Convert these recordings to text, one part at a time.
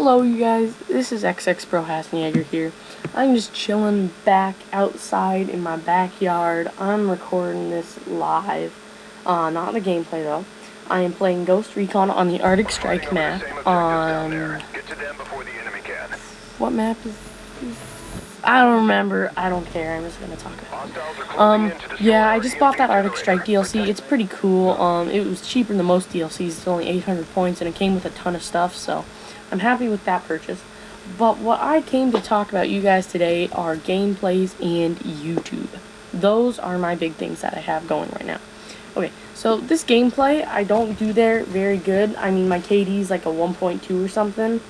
Hello you guys, this is XX Pro Hassenjäger here. I'm just chilling back outside in my backyard. I'm recording this live. Not the gameplay though. I am playing Ghost Recon on the Arctic Strike map on... What map is... I don't remember. I don't care. I'm just gonna talk about it. Yeah, I just bought that Arctic Strike DLC. It's pretty cool. It was cheaper than most DLCs. It's only 800 points, and it came with a ton of stuff, so I'm happy with that purchase. But what I came to talk about you guys today are gameplays and YouTube. Those are my big things that I have going right now. Okay, so this gameplay, I don't do there very good. I mean, my KD is like a 1.2 or something.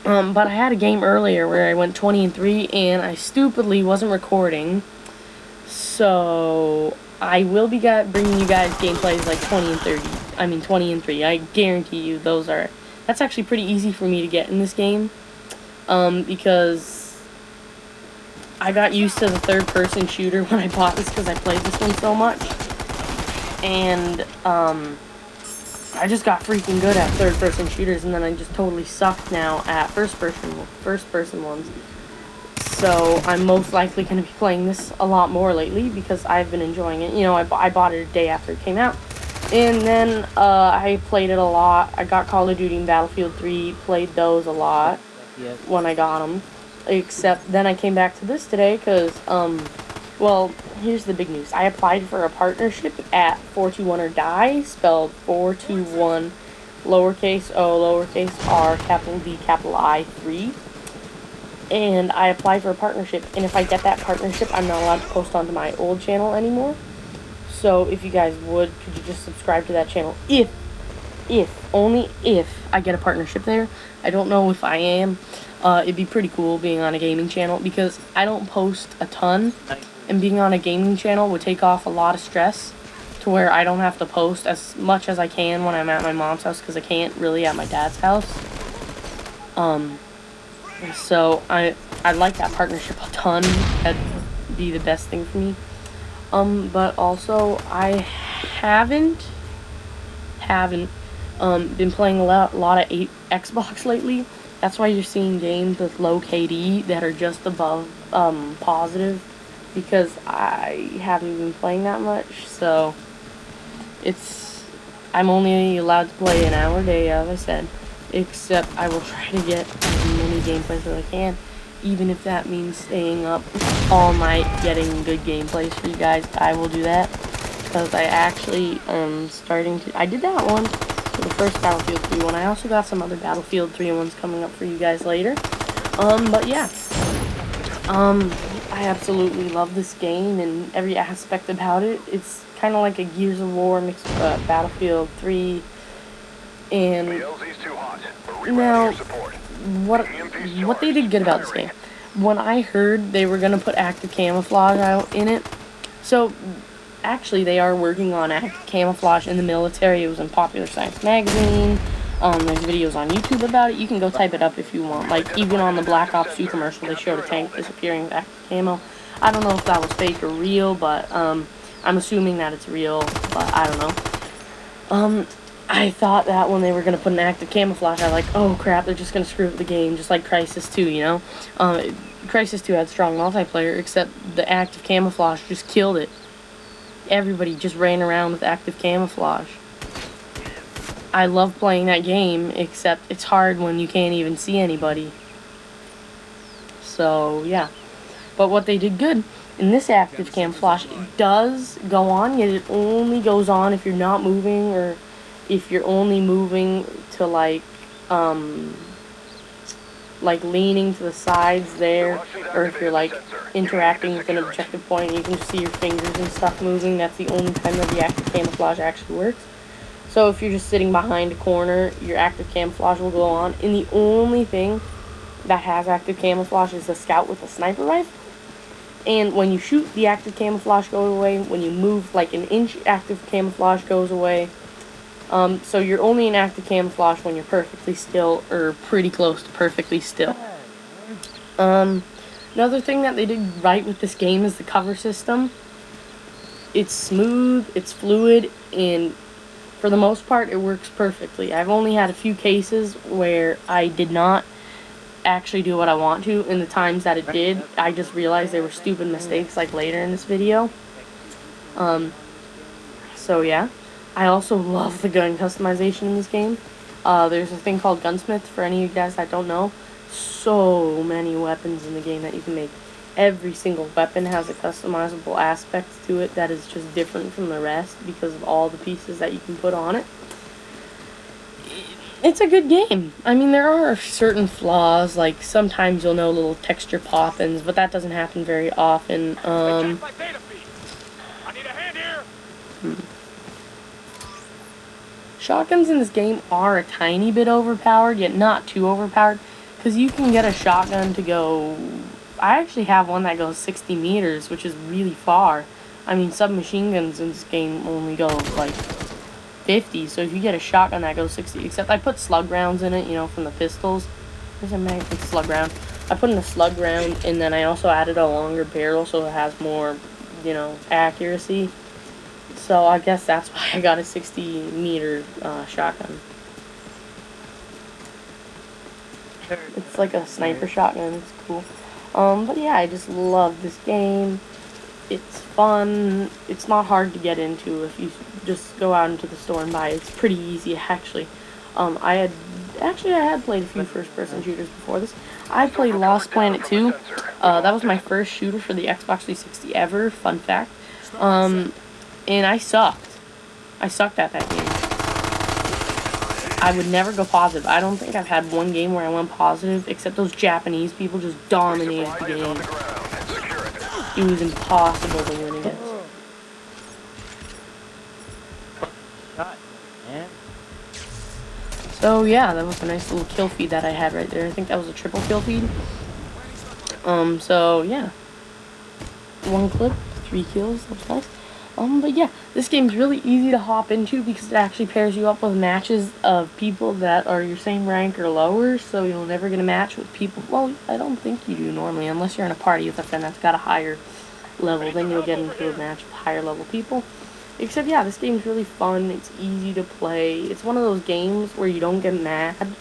But I had a game earlier where I went 20-3 and I stupidly wasn't recording. So I will be bringing you guys gameplays like 20-30. I mean 20-3. I guarantee you those are. That's actually pretty easy for me to get in this game. Because I got used to the third-person shooter when I bought this because I played this one so much. And I just got freaking good at third-person shooters, and then I just totally sucked now at first-person ones. So I'm most likely going to be playing this a lot more lately because I've been enjoying it. You know, I bought it a day after it came out, and then I played it a lot. I got Call of Duty and Battlefield 3, played those a lot when I got them. Except then I came back to this today because, well, here's the big news. I applied for a partnership at 421orDI, spelled 421 lowercase o, lowercase r, capital D, capital I, 3. And I applied for a partnership, and if I get that partnership, I'm not allowed to post onto my old channel anymore. So if you guys would, could you just subscribe to that channel? Only if I get a partnership there. I don't know if I am. It'd be pretty cool being on a gaming channel because I don't post a ton. And being on a gaming channel would take off a lot of stress to where I don't have to post as much as I can when I'm at my mom's house because I can't really at my dad's house. So I like that partnership a ton. That'd be the best thing for me. But also I haven't been playing a lot of Xbox lately. That's why you're seeing games with low KD that are just above positive. Because I haven't been playing that much, so I'm only allowed to play an hour a day, as I said, except I will try to get as many gameplays as I can, even if that means staying up all night getting good gameplays for you guys. I will do that, because I actually am starting to, I did that one for the first Battlefield 3 one. I also got some other Battlefield 3 ones coming up for you guys later, but yeah, I absolutely love this game and every aspect about it. It's kind of like a Gears of War mixed with Battlefield 3. And now, what they did good about this game, when I heard they were going to put active camouflage out in it, so actually they are working on active camouflage in the military. It was in Popular Science magazine. There's videos on YouTube about it. You can go type it up if you want. Like, even on the Black Ops 2 commercial, they showed a tank disappearing with active camo. I don't know if that was fake or real, but, I'm assuming that it's real, but I don't know. I thought that when they were going to put an active camouflage, I was like, oh crap, they're just going to screw up the game, just like Crisis 2, you know? Crisis 2 had strong multiplayer, except the active camouflage just killed it. Everybody just ran around with active camouflage. I love playing that game, except it's hard when you can't even see anybody. So, yeah. But what they did good in this active camouflage, it does go on, yet it only goes on if you're not moving, or if you're only moving to, like leaning to the sides there, or if you're, like, interacting with an objective point and you can see your fingers and stuff moving. That's the only time that the active camouflage actually works. So if you're just sitting behind a corner, your active camouflage will go on. And the only thing that has active camouflage is a scout with a sniper rifle. And when you shoot, the active camouflage goes away. When you move like an inch, active camouflage goes away. So you're only in active camouflage when you're perfectly still, or pretty close to perfectly still. Another thing that they did right with this game is the cover system. It's smooth, it's fluid, and for the most part, it works perfectly. I've only had a few cases where I did not actually do what I want to, and the times that it did, I just realized they were stupid mistakes, like later in this video. So yeah. I also love the gun customization in this game. There's a thing called Gunsmith, for any of you guys that don't know. So many weapons in the game that you can make. Every single weapon has a customizable aspect to it that is just different from the rest because of all the pieces that you can put on it. It's a good game. I mean, there are certain flaws, like sometimes you'll know little texture pop-ins, but that doesn't happen very often. Shotguns in this game are a tiny bit overpowered, yet not too overpowered, because you can get a shotgun to go... I actually have one that goes 60 meters, which is really far. I mean, submachine guns in this game only go, like, 50, so if you get a shotgun that goes 60, except I put slug rounds in it, you know, from the pistols. There's a magnet slug round. I put in a slug round, and then I also added a longer barrel so it has more, you know, accuracy. So I guess that's why I got a 60 meter shotgun. It's like a sniper shotgun. It's cool. But yeah, I just love this game. It's fun. It's not hard to get into if you just go out into the store and buy it. It's pretty easy, actually. I had played a few first-person shooters before this. I played Lost Planet 2. That was my first shooter for the Xbox 360 ever. Fun fact. And I sucked. I sucked at that game. I would never go positive. I don't think I've had one game where I went positive, except those Japanese people just dominated the game. It was impossible to win against. So yeah, that was a nice little kill feed that I had right there. I think that was a triple kill feed. So yeah. One clip, 3 kills, that's nice. But yeah, this game's really easy to hop into because it actually pairs you up with matches of people that are your same rank or lower, so you'll never get a match with people. Well, I don't think you do normally, unless you're in a party with a friend that's got a higher level, then you'll get into a match with higher level people. Except, yeah, this game's really fun, it's easy to play. It's one of those games where you don't get mad.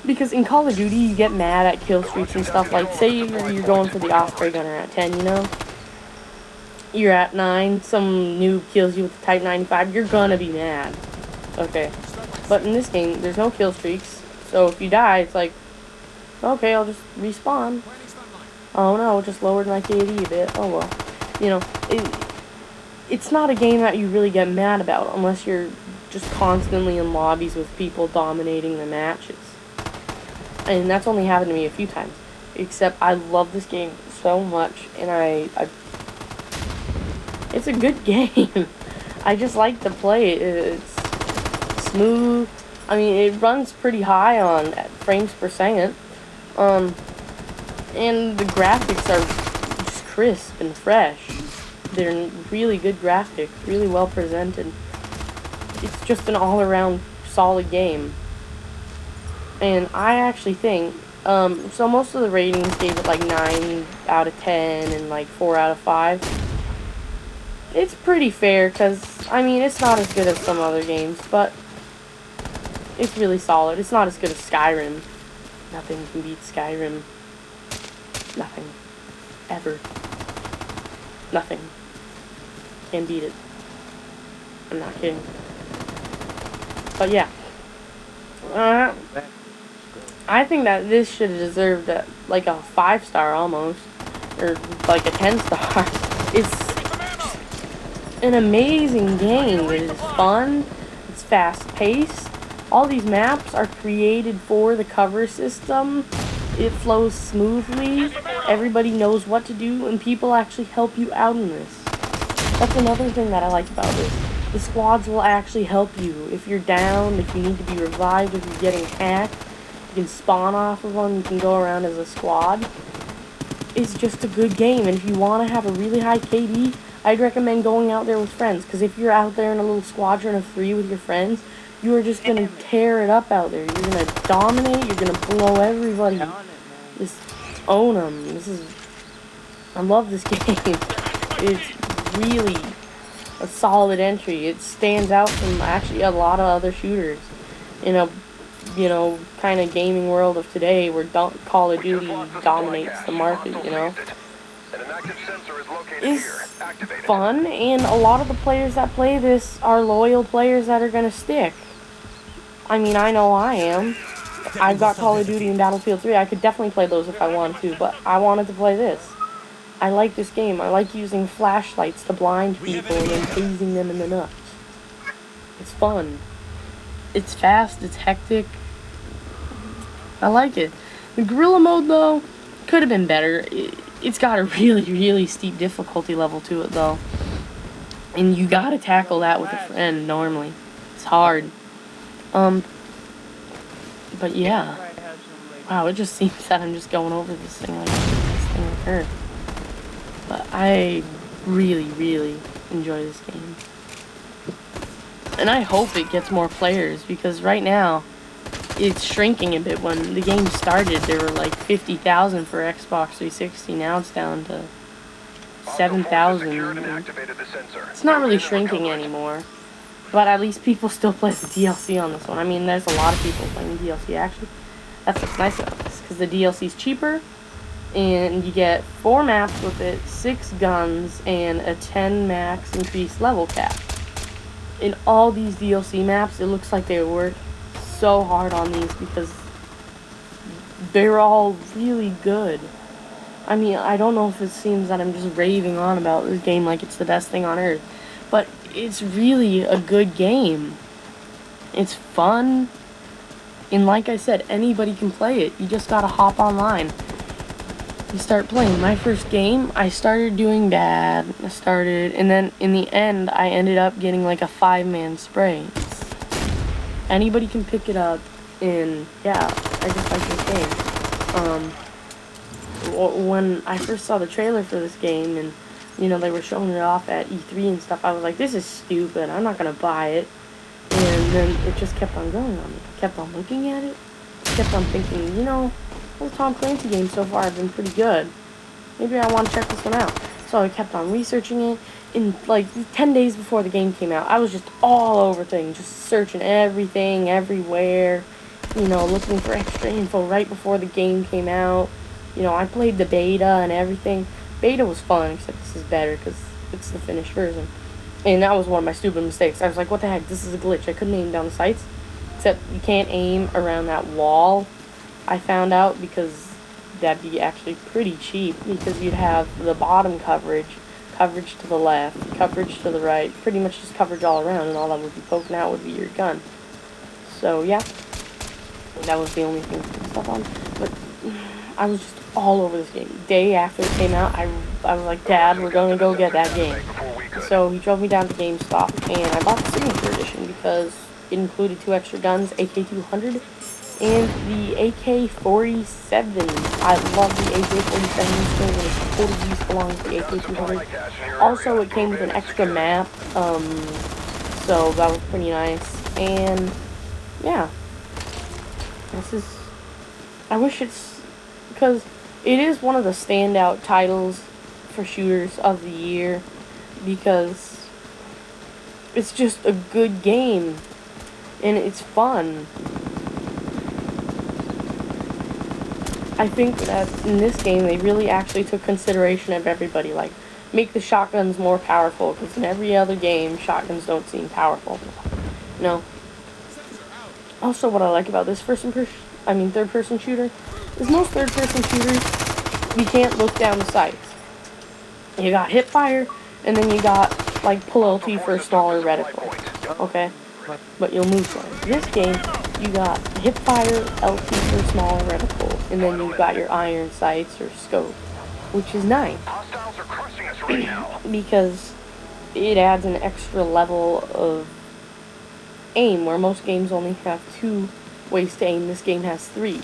Because in Call of Duty, you get mad at kill streaks and stuff. Like, say you're going for the Osprey gunner at 10, you know? You're at 9, some noob kills you with the Type 95, you're gonna be mad. Okay. But in this game, there's no kill streaks. So if you die, it's like, okay, I'll just respawn. Oh no, just lowered my KD a bit. Oh well. You know, it's not a game that you really get mad about unless you're just constantly in lobbies with people dominating the matches. And that's only happened to me a few times. Except I love this game so much, and it's a good game. I just like to play it. It's smooth. I mean, it runs pretty high on frames per second. And the graphics are just crisp and fresh. They're really good graphics, really well presented. It's just an all-around solid game. And I actually think, so most of the ratings gave it like 9 out of 10 and like 4 out of 5. It's pretty fair, because, I mean, it's not as good as some other games, but it's really solid. It's not as good as Skyrim. Nothing can beat Skyrim. Nothing. Ever. Nothing can beat it. I'm not kidding. But yeah. I think that this should have deserved like a 5-star almost. Or like a 10-star. It's an amazing game. It is fun. It's fast-paced. All these maps are created for the cover system. It flows smoothly. Everybody knows what to do, and people actually help you out in this. That's another thing that I like about this. The squads will actually help you. If you're down, if you need to be revived, if you're getting hacked, you can spawn off of them. You can go around as a squad. It's just a good game, and if you want to have a really high KD, I'd recommend going out there with friends, because if you're out there in a little squadron of 3 with your friends, you are just going to tear it up out there. You're going to dominate, you're going to blow everybody. Just own them. I love this game. It's really, a solid entry. It stands out from actually a lot of other shooters in a, kind of gaming world of today where Call of Duty dominates the market, It's fun, and a lot of the players that play this are loyal players that are going to stick. I mean, I know I am. I've got Call of Duty and Battlefield 3. I could definitely play those if I wanted to, but I wanted to play this. I like this game. I like using flashlights to blind people and then tasing them in the nuts. It's fun. It's fast. It's hectic. I like it. The guerrilla mode, though, could have been better. It's got a really, really steep difficulty level to it, though. And you gotta tackle that with a friend, normally. It's hard. But yeah. Wow, it just seems that I'm just going over this thing like this thing occurred. But I really, really enjoy this game. And I hope it gets more players, because right now it's shrinking a bit. When the game started, there were like 50,000 for Xbox 360. Now it's down to 7,000. It's not really shrinking anymore. But at least people still play the DLC on this one. I mean, there's a lot of people playing the DLC, actually. That's what's nice about this, because the DLC's cheaper, and you get 4 maps with it, 6 guns, and a 10 max increased level cap. In all these DLC maps, it looks like they worked so hard on these because they're all really good. I mean, I don't know if it seems that I'm just raving on about this game like it's the best thing on earth, but it's really a good game. It's fun, and like I said, anybody can play it. You just gotta hop online. You start playing. My first game, I started doing bad. And then in the end, I ended up getting like a 5-man spray. Anybody can pick it up, and yeah, I just like this game. When I first saw the trailer for this game, and they were showing it off at E3 and stuff, I was like, this is stupid. I'm not gonna buy it. And then it just kept on going on me. I kept on looking at it. Kept on thinking, the Tom Clancy games so far have been pretty good. Maybe I want to check this one out. So I kept on researching it. In like 10 days before the game came out, I was just all over things, just searching everything, everywhere, looking for extra info right before the game came out. I played the beta and everything. Beta was fun, except this is better because it's the finished version. And that was one of my stupid mistakes. I was like, what the heck, this is a glitch. I couldn't aim down the sights. Except you can't aim around that wall, I found out, because that'd be actually pretty cheap, because you'd have the bottom coverage to the left, coverage to the right, pretty much just coverage all around, and all that would be poking out would be your gun. So yeah, that was the only thing to put stuff on. But I was just all over this game. Day after it came out, I was like, Dad, we're going to go get that game. So he drove me down to GameStop, and I bought the Signature Edition because it included 2 extra guns, AK-200 and the AK-47. I love the AK-47 skin, and it's totally useful with the AK-200. Also, it came with an extra map, so that was pretty nice. And yeah, I wish because it is one of the standout titles for shooters of the year, because it's just a good game and it's fun. I think that in this game they really actually took consideration of everybody, like make the shotguns more powerful, because in every other game shotguns don't seem powerful. Also, what I like about this third-person shooter is most third-person shooters, you can't look down the sights. You got hip fire, and then you got like pull LT for a smaller reticle. Okay, but you'll move slow. This game, you got hip fire, LT for a smaller reticle, and then you've got your iron sights or scope, which is nice because it adds an extra level of aim, where most games only have 2 ways to aim. This game has 3.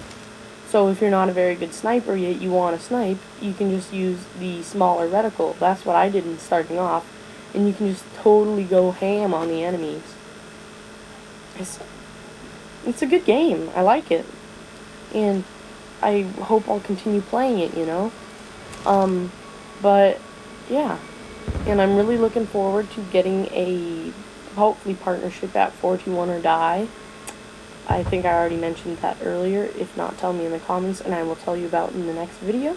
So if you're not a very good sniper yet you want to snipe, you can just use the smaller reticle. That's what I did in starting off, and you can just totally go ham on the enemies. It's a good game. I like it, and I hope I'll continue playing it, But yeah, And I'm really looking forward to getting a, hopefully, partnership at 421orDI. I think I already mentioned that earlier. If not, tell me in the comments, and I will tell you about in the next video.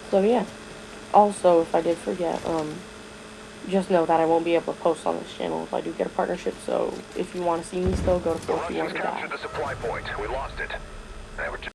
So yeah. Also, if I did forget, just know that I won't be able to post on this channel if I do get a partnership, so if you want to see me still, go to 421orDI. Captured the supply point. We lost it.